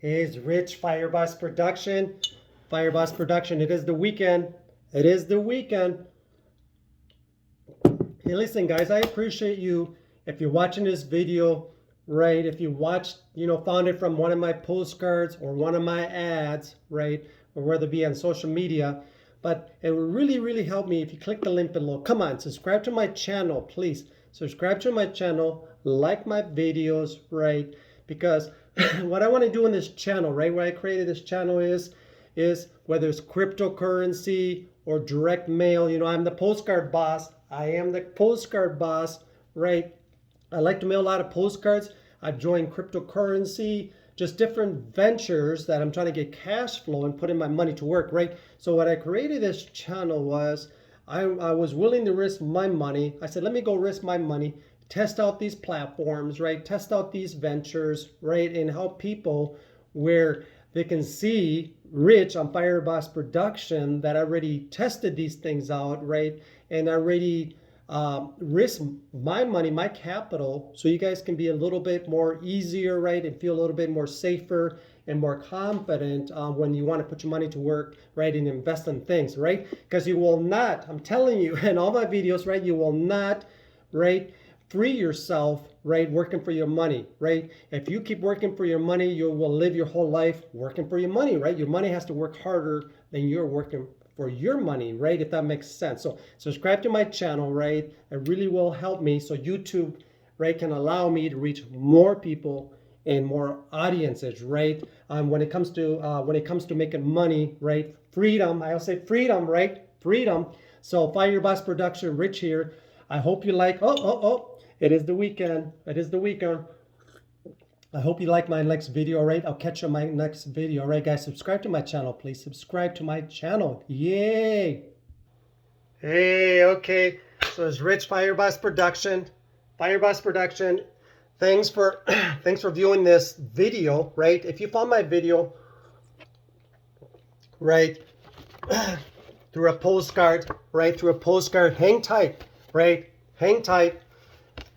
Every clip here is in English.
is Rich Fireboss Production. Fireboss Production. It is the weekend. It is the weekend. Hey, listen, guys, I appreciate you if you're watching this video, right? If you watched, found it from one of my postcards or one of my ads, right? Or whether it be on social media. But it would really, really help me if you click the link below. Come on, subscribe to my channel, please. Subscribe to my channel, like my videos, right? Because what I want to do in this channel, right? Why I created this channel is whether it's cryptocurrency or direct mail. I'm the postcard boss. I am the postcard boss, right? I like to mail a lot of postcards. I've joined cryptocurrency, just different ventures that I'm trying to get cash flow and putting my money to work, right? So what I created this channel was I was willing to risk my money. I said, let me go risk my money, test out these platforms, right? Test out these ventures, right? And help people where they can see Rich on Fireboss Production that I already tested these things out, right? And I already risk my money, my capital, so you guys can be a little bit more easier, right? And feel a little bit more safer and more confident when you want to put your money to work, right? And invest in things, right? Because you will not, I'm telling you in all my videos, right? You will not, right? Free yourself, right? Working for your money, right? If you keep working for your money, you will live your whole life working for your money, right? Your money has to work harder than you're working for your money, right? If that makes sense. So subscribe to my channel, right? It really will help me so YouTube, right, can allow me to reach more people and more audiences, right? When it comes to making money, right? Freedom. I'll say freedom, right? Freedom. So Fireboss Production, Rich here. I hope you like. It is the weekend. It is the weekend. I hope you like my next video, all right? I'll catch you on my next video, all right, guys? Subscribe to my channel, please. Subscribe to my channel. Yay! Hey, okay. So it's Rich Fireboss Production. Fireboss Production. Thanks for viewing this video, right? If you found my video, right, through a postcard, right, through a postcard, hang tight, right? Hang tight.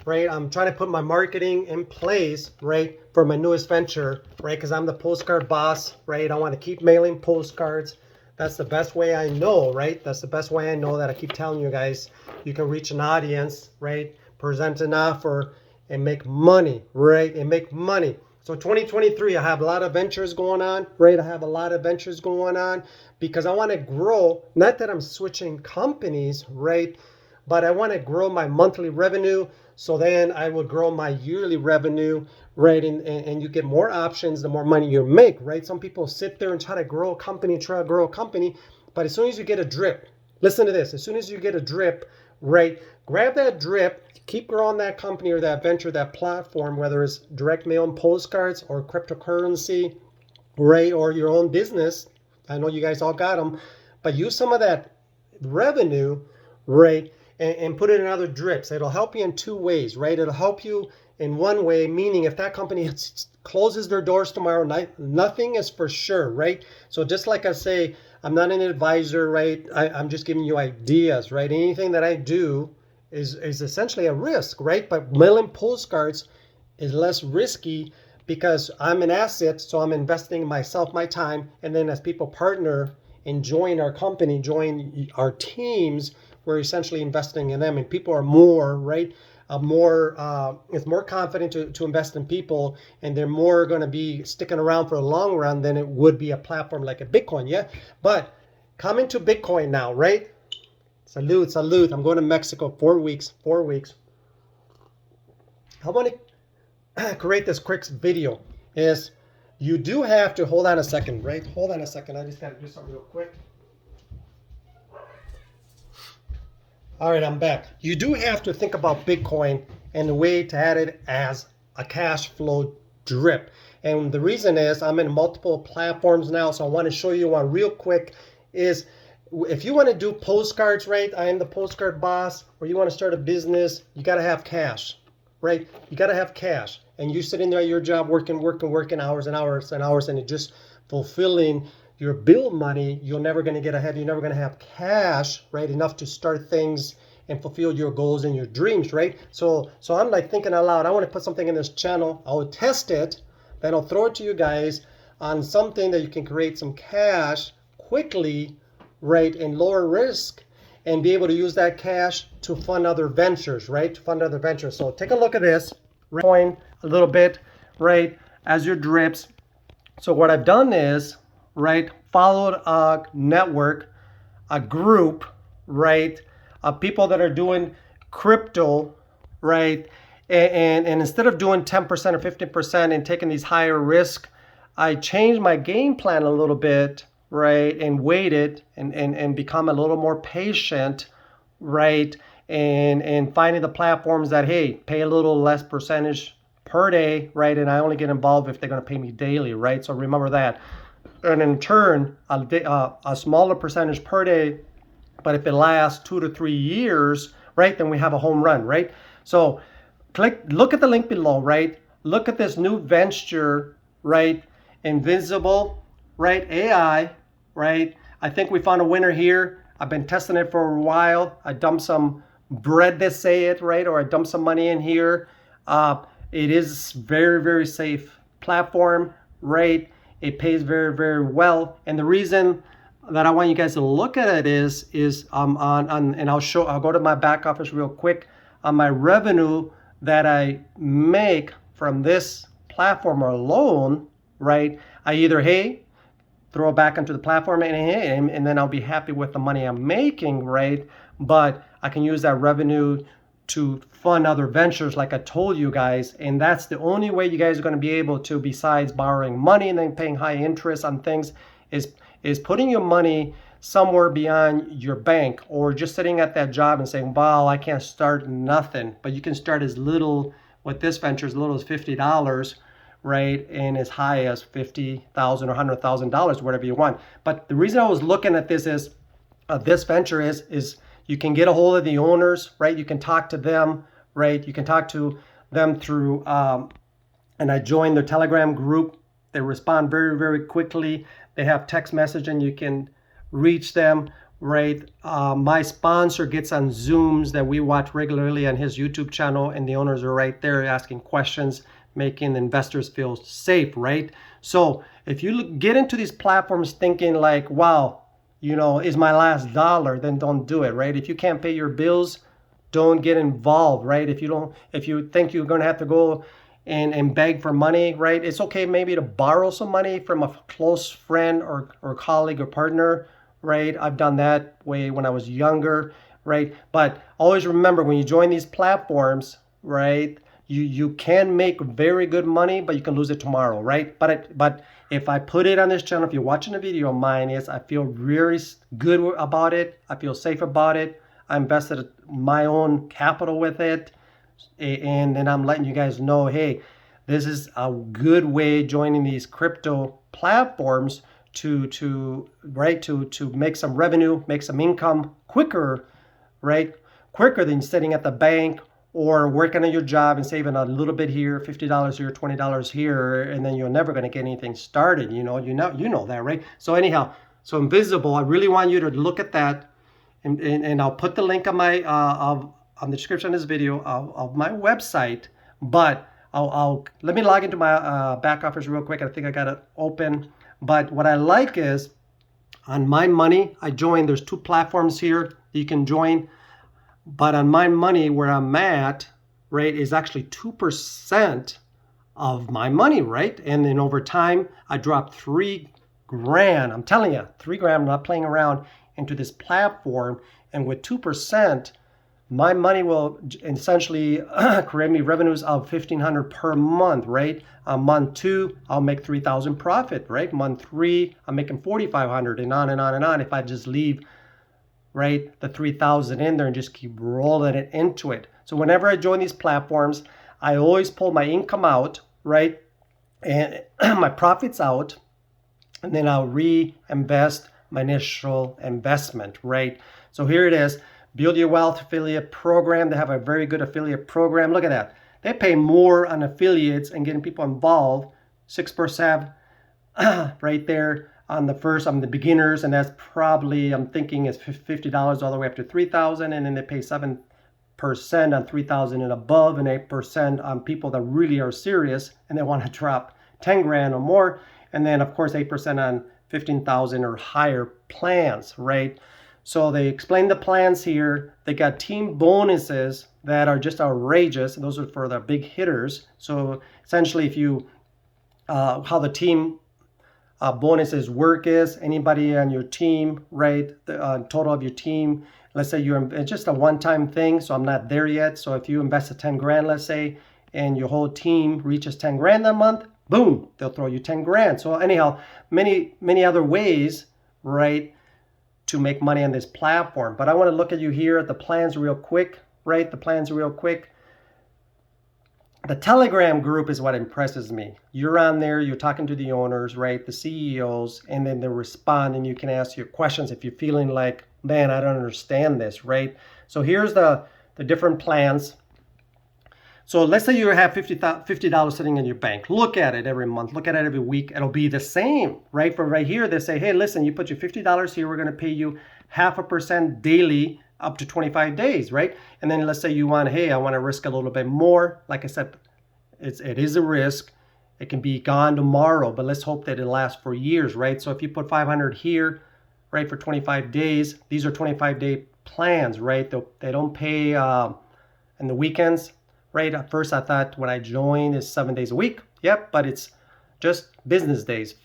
Right, I'm trying to put my marketing in place, right, for my newest venture, right, because I'm the postcard boss, right. I want to keep mailing postcards. That's the best way I know, right. That's the best way I know that I keep telling you guys you can reach an audience, right, present an offer and make money, right, and make money. So 2023, I have a lot of ventures going on, right. I have a lot of ventures going on because I want to grow. Not that I'm switching companies, right, but I want to grow my monthly revenue. So then I will grow my yearly revenue, right? And you get more options the more money you make, right? Some people sit there and try to grow a company, but as soon as you get a drip, listen to this, as soon as you get a drip, right? Grab that drip, keep growing that company or that venture, that platform, whether it's direct mail and postcards or cryptocurrency, right? Or your own business. I know you guys all got them, but use some of that revenue, right? And put it in other drips. It'll help you in two ways, right? It'll help you in one way, meaning if that company closes their doors tomorrow night, nothing is for sure, right? So just like I say, I'm not an advisor, right? I'm just giving you ideas, right? Anything that I do is essentially a risk, right? But mailing postcards is less risky because I'm an asset, so I'm investing myself, my time, and then as people partner and join our company, join our teams, we're essentially investing in them, and people are more, right? It's more confident to invest in people, and they're more going to be sticking around for a long run than it would be a platform like a Bitcoin, yeah? But coming to Bitcoin now, right? Salute. I'm going to Mexico 4 weeks. I want to create this quick video. You do have to, hold on a second, right? Hold on a second. I just got to do something real quick. All right, I'm back. You do have to think about Bitcoin and the way to add it as a cash flow drip. And the reason is I'm in multiple platforms now, so I want to show you one real quick is if you want to do postcards, right? I am the postcard boss, or you want to start a business, you got to have cash, right? You got to have cash. And you sitting there at your job working hours and hours and hours, and it just fulfilling your bill money, you're never going to get ahead. You're never going to have cash, right, enough to start things and fulfill your goals and your dreams, right? So I'm like thinking out loud. I want to put something in this channel. I will test it, then I'll throw it to you guys. on something that you can create some cash quickly, right, and lower risk, and be able to use that cash to fund other ventures, right? To fund other ventures. So take a look at this, coin a little bit, right, as your drips. So what I've done is, right, followed a network, a group, right, of people that are doing crypto, right, and instead of doing 10% or 15% and taking these higher risk, I changed my game plan a little bit, right, and waited and become a little more patient, right, and finding the platforms that, hey, pay a little less percentage per day, right, and I only get involved if they're going to pay me daily, right? So remember that. And in turn, a smaller percentage per day, but if it lasts 2 to 3 years, right, then we have a home run, right? So look at the link below, right? Look at this new venture, right? Invisible, right? AI, right? I think we found a winner here. I've been testing it for a while. I dumped some bread, they say it, right? Or I dumped some money in here. It is very, very safe platform, right? It pays very, very well. And the reason that I want you guys to look at it is and I'll go to my back office real quick on my revenue that I make from this platform alone, right? I either, hey, throw it back into the platform and then I'll be happy with the money I'm making, right? But I can use that revenue to fund other ventures like I told you guys, and that's the only way you guys are going to be able to, besides borrowing money and then paying high interest on things, is putting your money somewhere beyond your bank, or just sitting at that job and saying, wow, I can't start nothing. But you can start as little with this venture, as little as $50, right, and as high as $50,000 or $100,000, whatever you want. But the reason I was looking at this is this venture is you can get a hold of the owners, right? You can talk to them, right? You can talk to them through, and I joined their Telegram group. They respond very, very quickly. They have text message and you can reach them, right? My sponsor gets on Zooms that we watch regularly on his YouTube channel, and the owners are right there asking questions, making investors feel safe, right? So if you get into these platforms thinking like, wow, you know, is my last dollar, then don't do it, right? If you can't pay your bills, don't get involved, right? If you think you're gonna have to go and beg for money, right? It's okay maybe to borrow some money from a close friend or colleague or partner, right? I've done that way when I was younger, right? But always remember, when you join these platforms, right, you can make very good money, but you can lose it tomorrow, right? But if I put it on this channel, if you're watching a video of mine, I feel really good about it. I feel safe about it. I invested my own capital with it. And then I'm letting you guys know, hey, this is a good way, joining these crypto platforms to make some revenue, make some income quicker, right? Quicker than sitting at the bank or working on your job and saving a little bit here, $50 here, $20 here, and then you're never going to get anything started. You know that, right? So anyhow, so Invisible, I really want you to look at that, and I'll put the link on my on the description of this video of my website. But I'll let me log into my back office real quick. I think I got it open. But what I like is on My Money, I joined. There's 2 platforms here you can join. But on My Money, where I'm at, right, is actually 2% of my money, right? And then over time, I dropped $3 grand. I'm telling you, $3 grand. I'm not playing around, into this platform. And with 2%, my money will essentially create me revenues of $1,500 per month, right? Month 2, I'll make $3,000 profit, right? Month 3, I'm making $4,500, and on and on and on. If I just leave, right, the 3,000 in there and just keep rolling it into it. So whenever I join these platforms, I always pull my income out, right, and my profits out, and then I'll reinvest my initial investment, right? So here it is. Build Your Wealth affiliate program. They have a very good affiliate program. Look at that. They pay more on affiliates and getting people involved. 6% right there on the beginners, and that's probably, I'm thinking, is $50 all the way up to $3,000, and then they pay 7% on $3,000 and above, and 8% on people that really are serious and they want to drop 10 grand or more. And then of course 8% on 15,000 or higher plans, right? So they explain the plans here. They got team bonuses that are just outrageous. Those are for the big hitters. So essentially, if you how the team bonuses work is anybody on your team, right? The total of your team. Let's say it's just a one-time thing, so I'm not there yet. So if you invested 10 grand, let's say, and your whole team reaches 10 grand that month, boom, they'll throw you 10 grand. So anyhow, many other ways, right, to make money on this platform. But I want to look at you here at the plans real quick, right? The plans real quick. The Telegram group is what impresses me. You're on there, you're talking to the owners, right? The CEOs, and then they respond and you can ask your questions if you're feeling like, man, I don't understand this, right? So here's the different plans. So let's say you have $50 sitting in your bank. Look at it every month. Look at it every week. It'll be the same, right? For right here, they say, hey, listen, you put your $50 here. We're going to pay you 0.5% daily up to 25 days, right? And then let's say you want, hey, I want to risk a little bit more. Like I said, it is a risk. It can be gone tomorrow, but let's hope that it lasts for years, right? So if you put 500 here, right, for 25 days, these are 25-day plans, right? They don't pay in the weekends. Right, at first I thought when I joined it's 7 days a week. Yep, but it's just business days,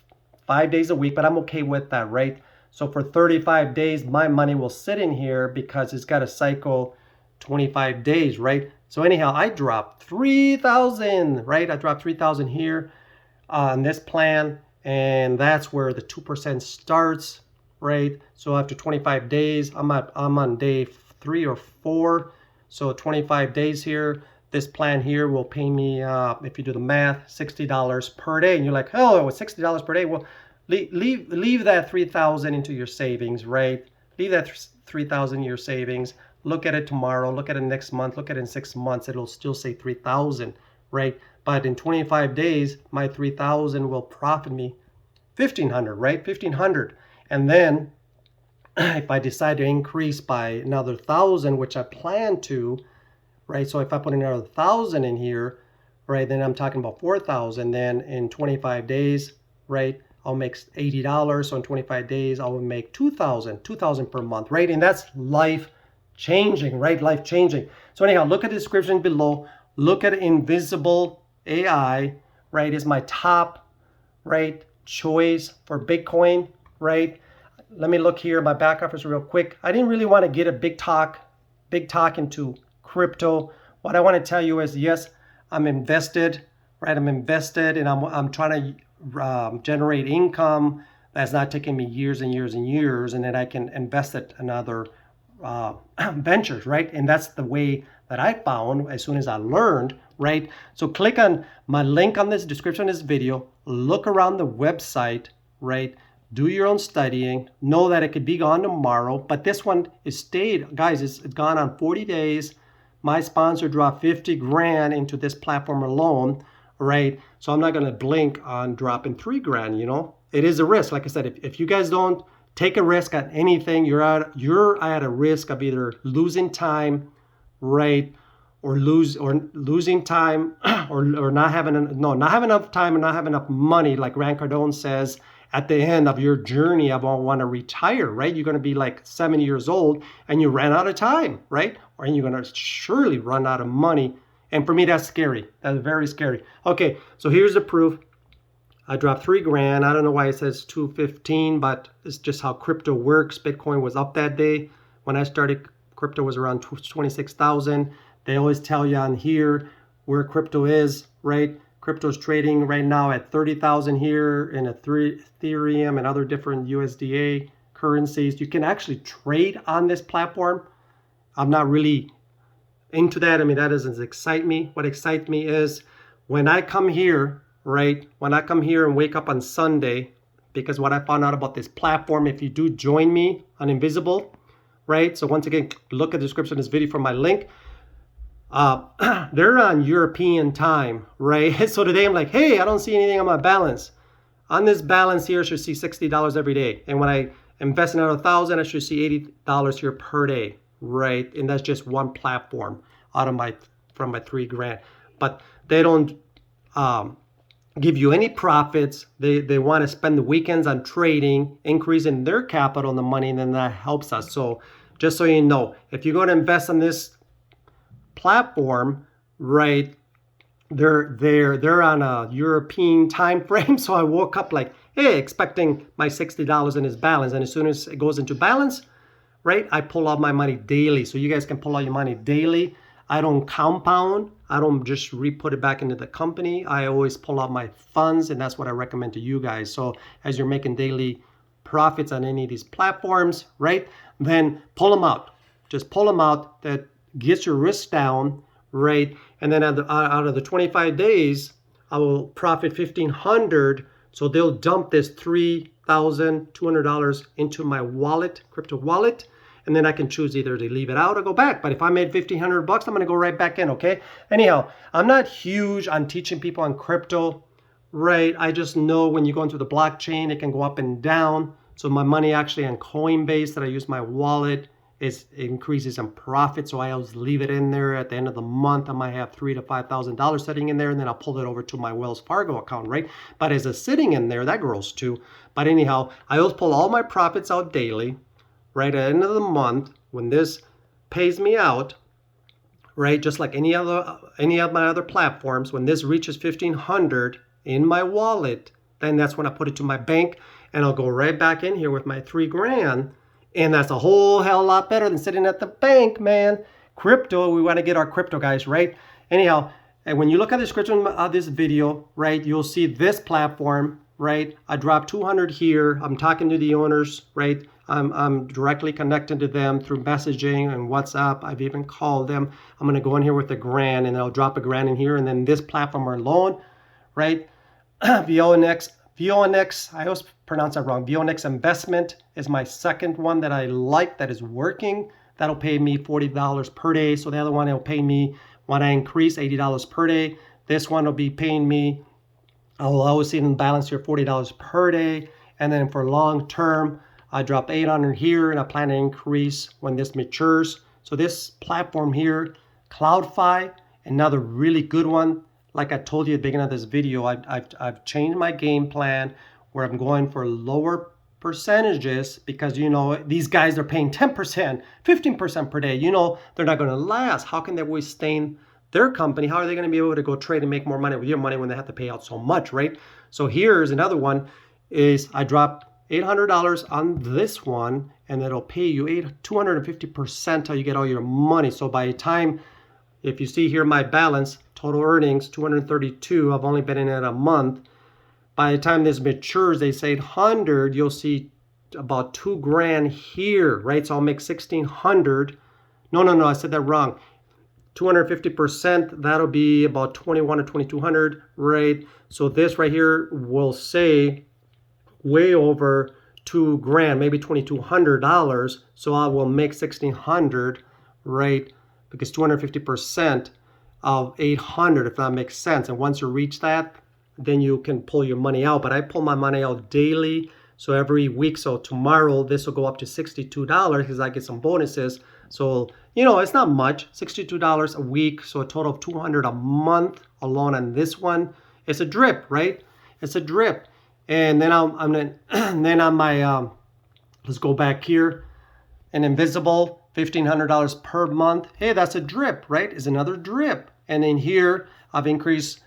5 days a week, but I'm okay with that, right? So for 35 days, my money will sit in here because it's got to cycle 25 days, right? So anyhow, I dropped 3,000, right? I dropped 3,000 here on this plan, and that's where the 2% starts, right? So after 25 days, I'm on day 3 or 4, so 25 days here. This plan here will pay me, if you do the math, $60 per day. And you're like, oh, it's $60 per day. Well, leave that 3,000 into your savings, right? Leave that 3,000 in your savings. Look at it tomorrow. Look at it next month. Look at it in 6 months. It'll still say 3,000, right? But in 25 days, my 3,000 will profit me 1,500, right? 1,500. And then if I decide to increase by another 1,000, which I plan to, right? So if I put another 1,000 in here, right, then I'm talking about 4,000. Then in 25 days, right, I'll make $80. So in 25 days, I will make 2,000 per month, right? And that's life changing, right? Life changing. So anyhow, look at the description below. Look at Invisible AI, right? Is my top, right, choice for Bitcoin, right? Let me look here, my back office real quick. I didn't really want to get a big talk into crypto. What I want to tell you is, yes, I'm invested, right? I'm invested, and I'm trying to generate income that's not taking me years and years and years, and then I can invest it in other ventures, right? And that's the way that I found as soon as I learned, right? So click on my link on this description of this video, look around the website, right? Do your own studying. Know that it could be gone tomorrow, but this one is stayed, guys. It's gone on 40 days. My sponsor dropped 50 grand into this platform alone, right? So I'm not going to blink on dropping 3 grand, you know. It is a risk. Like I said, if you guys don't take a risk at anything, you're at a risk of either losing time, right? Or losing time or not having enough time and not having enough money, like Grant Cardone says. At the end of your journey, I won't want to retire, right? You're going to be like 70 years old and you ran out of time, right? Or you're going to surely run out of money. And for me, that's scary. That's very scary. Okay, so here's the proof. I dropped 3 grand. I don't know why it says 215, but it's just how crypto works. Bitcoin was up that day. When I started, crypto was around 26,000. They always tell you on here where crypto is, right? Crypto's trading right now at 30,000 here in Ethereum and other different USDA currencies. You can actually trade on this platform. I'm not really into that. I mean, that doesn't excite me. What excites me is when I come here, right? When I come here and wake up on Sunday, because what I found out about this platform, if you do join me on Invisible, right? So once again, look at the description of this video for my link. They're on European time, right? So today I'm like, hey, I don't see anything on my balance. On this balance here, I should see $60 every day. And when I invest another 1,000, I should see $80 here per day, right? And that's just one platform from my 3 grand. But they don't give you any profits. They want to spend the weekends on trading, increasing their capital and the money, and then that helps us. So just so you know, if you're going to invest in this platform, right, they're on a European time frame. So I woke up like, hey, expecting my $60 in his balance, and as soon as it goes into balance, right, I pull out my money daily. So you guys can pull out your money daily. I don't compound. I don't just re-put it back into the company. I always pull out my funds, and that's what I recommend to you guys. So as you're making daily profits on any of these platforms, right, then pull them out. Just pull them out. That gets your risk down, right? And then out of the 25 days, I will profit $1,500. So they'll dump this $3,200 into my wallet, crypto wallet. And then I can choose either to leave it out or go back. But if I made $1,500, I'm going to go right back in, okay? Anyhow, I'm not huge on teaching people on crypto, right? I just know when you go into the blockchain, it can go up and down. So my money actually on Coinbase that I use my wallet, it increases in profit. So I always leave it in there. At the end of the month, I might have $3,000 to $5,000 sitting in there, and then I'll pull it over to my Wells Fargo account, right? But as it's sitting in there, that grows too. But anyhow, I always pull all my profits out daily. Right at the end of the month, when this pays me out, right, just like any of my other platforms, when this reaches $1,500 in my wallet, then that's when I put it to my bank, and I'll go right back in here with my $3,000, and that's a whole hell lot better than sitting at the bank, man. Crypto, we want to get our crypto, guys, right? Anyhow, and when you look at the description of this video, right, you'll see this platform, right? I dropped 200 here. I'm talking to the owners, right? I'm directly connected to them through messaging and WhatsApp. I've even called them. I'm going to go in here with $1,000, and I'll drop $1,000 in here. And then this platform alone, right? VONX, I always pronounce that wrong. VONX Investment is my second one that I like, that is working. That'll pay me $40 per day. So the other one, it'll pay me, when I increase, $80 per day. This one will be paying me, I'll always see in the balance here, $40 per day. And then for long term, I drop 800 here, and I plan to increase when this matures. So this platform here, CloudFi, another really good one. Like I told you at the beginning of this video, I've changed my game plan where I'm going for lower percentages because, you know, these guys are paying 10%, 15% per day. You know, they're not going to last. How can they sustain their company? How are they going to be able to go trade and make more money with your money when they have to pay out so much, right? So here's another one is I dropped $800 on this one, and it'll pay you 250% till you get all your money. So by the time, if you see here my balance, total earnings, 232, I've only been in it a month. By the time this matures, they say 800, you'll see about $2,000 here, right? So I'll make 1,600. No, I said that wrong. 250%, that'll be about 21 or 2,200, right? So this right here will say way over $2,000, maybe $2,200. So I will make 1,600, right? Because 250% of 800, if that makes sense. And once you reach that, then you can pull your money out. But I pull my money out daily. So every week, so tomorrow, this will go up to $62 because I get some bonuses. So, you know, it's not much, $62 a week. So a total of $200 a month alone on this one. It's a drip, right? It's a drip. And then then on my, let's go back here, an invisible, $1,500 per month. Hey, that's a drip, right? It's another drip. And in here, I've increased,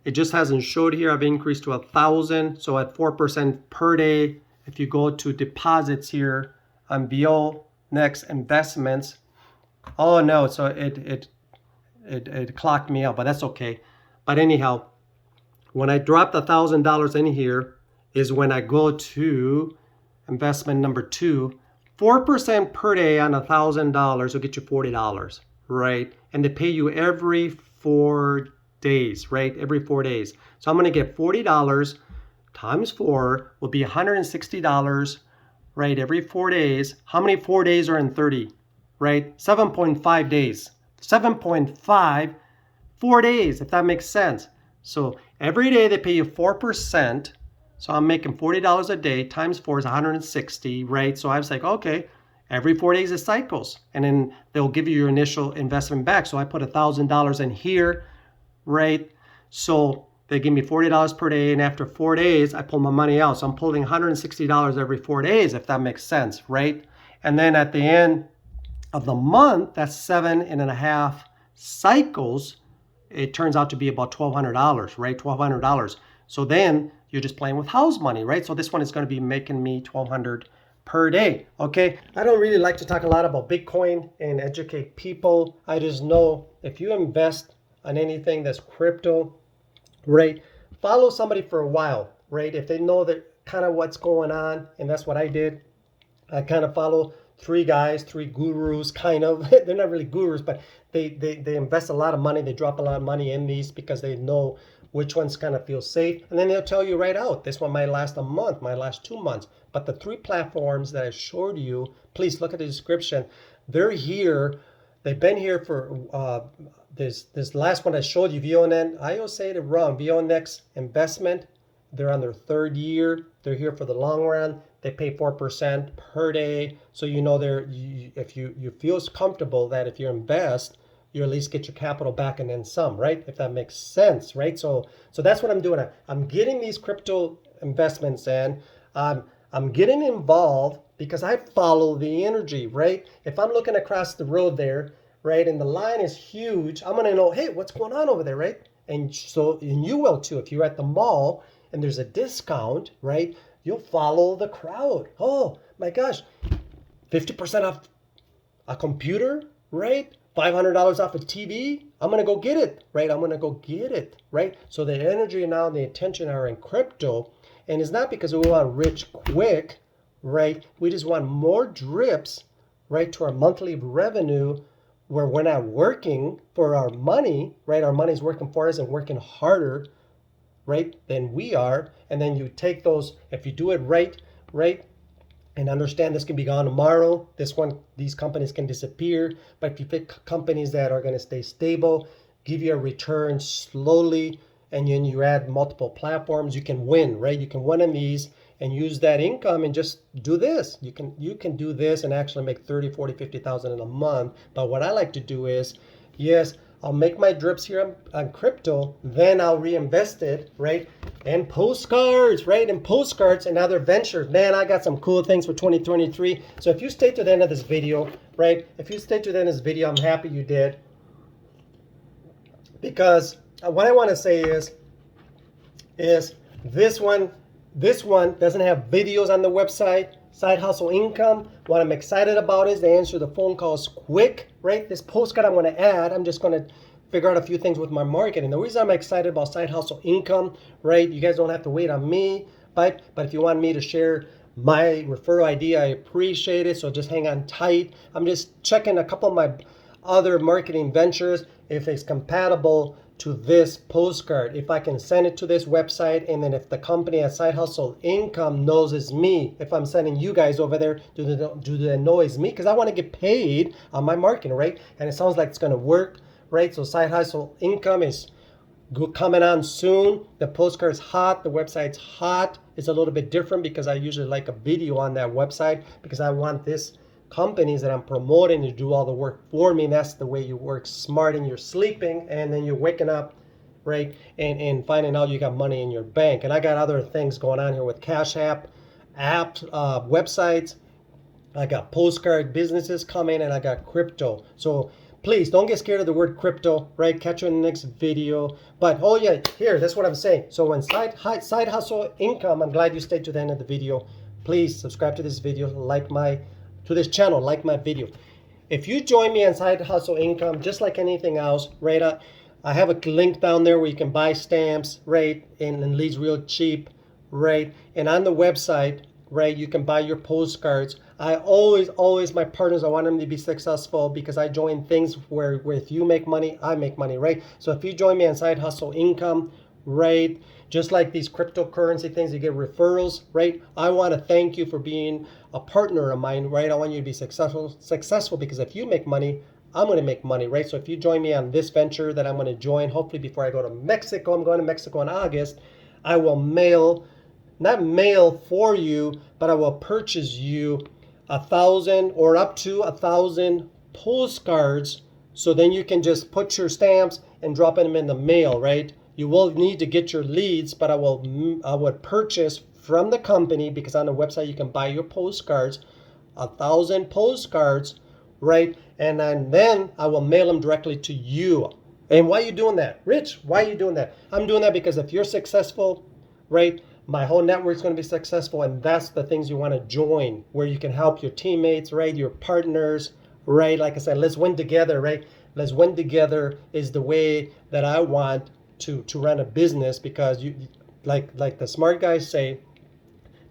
it just hasn't showed here, I've increased to 1,000. So at 4% per day, if you go to deposits here on VONX Investments, oh no, so it clocked me out, but that's okay. But anyhow, when I dropped $1,000 in here, is when I go to investment number 2, 4% per day on $1,000 will get you $40, right? And they pay you every 4 days, right? Every 4 days. So I'm going to get $40 times 4 will be $160, right? Every 4 days. How many 4 days are in 30, right? 7.5 days. 7.5, 4 days, if that makes sense. So every day they pay you 4%. So I'm making $40 a day times 4 is 160, right? So I was like, okay, every 4 days it cycles. And then they'll give you your initial investment back. So I put $1,000 in here, right? So They give me $40 per day, and after 4 days, I pull my money out. So I'm pulling $160 every 4 days, if that makes sense, right? And then at the end of the month, that's 7.5 cycles. It turns out to be about $1,200, right? $1,200. So then you're just playing with house money, right? So this one is going to be making me $1,200 per day, okay? I don't really like to talk a lot about Bitcoin and educate people. I just know if you invest on anything that's crypto, right, follow somebody for a while, right? If they know that kind of what's going on, and that's what I did. I kind of follow 3 guys, 3 gurus, kind of. They're not really gurus, but they invest a lot of money. They drop a lot of money in these because they know which ones kind of feel safe. And then they'll tell you right out, this one might last a month, might last 2 months. But the 3 platforms that I showed you, please look at the description. They're here. They've been here for this last one I showed you, VON. I always say it wrong. VONX Investment. They're on their 3rd year. They're here for the long run. They pay 4% per day. So you know if you feel comfortable that if you invest, you at least get your capital back and then some, right? If that makes sense, right? So that's what I'm doing. I'm getting these crypto investments in. I'm getting involved because I follow the energy, right? If I'm looking across the road there, right, and the line is huge, I'm gonna know, hey, what's going on over there, right? And you will too. If you're at the mall and there's a discount, right, you'll follow the crowd. Oh my gosh, 50% off a computer, right? $500 off a TV. I'm gonna go get it, right? I'm gonna go get it, right? So the energy now and the attention are in crypto, and it's not because we want rich quick, right? We just want more drips, right, to our monthly revenue, where we're not working for our money, right? Our money's working for us and working harder, right, than we are. And then you take those, if you do it right, and understand this can be gone tomorrow. These companies can disappear. But if you pick companies that are going to stay stable, give you a return slowly, and then you add multiple platforms, you can win, right? You can win on these and use that income and just do this. You can do this and actually make 30, 40, 50,000 in a month. But what I like to do is, yes, I'll make my drips here on crypto, then I'll reinvest it, right? And postcards, right? And postcards and other ventures. Man, I got some cool things for 2023. So if you stay to the end of this video, right? If you stay to the end of this video, I'm happy you did. Because what I want to say is this one doesn't have videos on the website. Side hustle income. What I'm excited about is they answer the phone calls quick, right? This postcard I'm going to add, I'm just going to figure out a few things with my marketing. The reason I'm excited about side hustle income, right? You guys don't have to wait on me, but if you want me to share my referral ID, I appreciate it. So just hang on tight. I'm just checking a couple of my other marketing ventures if it's compatible to this postcard, if I can send it to this website, and then if the company at Side Hustle Income knows it's me, if I'm sending you guys over there, do they know it's me? Because I want to get paid on my marketing, right? And it sounds like it's going to work, right? So Side Hustle Income is coming on soon. The postcard's hot. The website's hot. It's a little bit different because I usually like a video on that website because I want this companies that I'm promoting to do all the work for me. And that's the way you work smart, and you're sleeping and then you're waking up, right, and finding out you got money in your bank. And I got other things going on here with Cash App, websites. I got postcard businesses coming, and I got crypto. So please don't get scared of the word crypto, right? Catch you in the next video. But oh yeah, here, that's what I'm saying. So when side hustle income, I'm glad you stayed to the end of the video. Please subscribe to this video, to this channel, like my video. If you join me on Side Hustle Income, just like anything else, right, I have a link down there where you can buy stamps, right, and leads real cheap, right, and on the website, right, you can buy your postcards. I always, my partners, I want them to be successful because I join things where if you make money, I make money, right? So if you join me on Side Hustle Income, right, just like these cryptocurrency things, you get referrals, right? I want to thank you for being a partner of mine, right? I want you to be successful because if you make money, I'm going to make money, right? So if you join me on this venture that I'm going to join, hopefully before I go to Mexico, I'm going to Mexico in August, I will not mail for you, but I will purchase you 1,000 or up to 1,000 postcards. So then you can just put your stamps and drop them in the mail, right? You will need to get your leads, but I would purchase from the company, because on the website you can buy your postcards, 1,000 postcards, right? And then I will mail them directly to you. And why are you doing that? Rich, why are you doing that? I'm doing that because if you're successful, right, my whole network is going to be successful, and that's the things you want to join, where you can help your teammates, right, your partners, right? Like I said, let's win together, right? Let's win together is the way that I want to run a business, because you, like the smart guys say,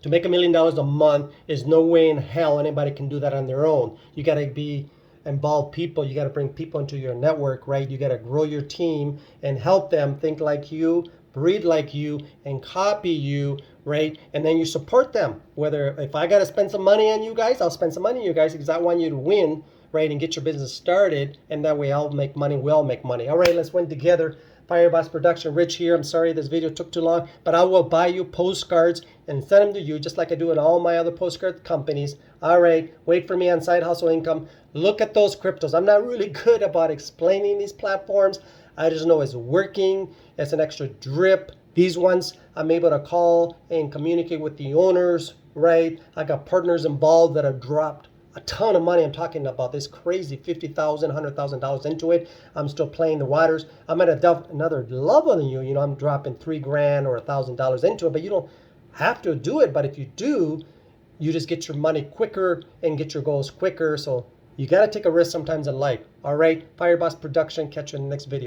to make $1 million a month is no way in hell anybody can do that on their own. You got to be involved people. You got to bring people into your network, right? You got to grow your team and help them think like you, breathe like you, and copy you, right? And then you support them. Whether if I got to spend some money on you guys, I'll spend some money on you guys, because I want you to win, right? And get your business started. And that way I'll make money, we'll make money. All right, let's win together. Fireboss Production, Rich here. I'm sorry this video took too long, but I will buy you postcards and send them to you just like I do in all my other postcard companies. All right, wait for me on Side Hustle Income. Look at those cryptos. I'm not really good about explaining these platforms. I just know it's working. It's an extra drip. These ones I'm able to call and communicate with the owners, right? I got partners involved that have dropped a ton of money. I'm talking about this crazy $50,000, $100,000 into it. I'm still playing the waters. I'm at another level than you. You know, I'm dropping $3,000 or $1,000 into it, but you don't have to do it. But if you do, you just get your money quicker and get your goals quicker. So you got to take a risk sometimes in life. All right, Fireboss Production. Catch you in the next video.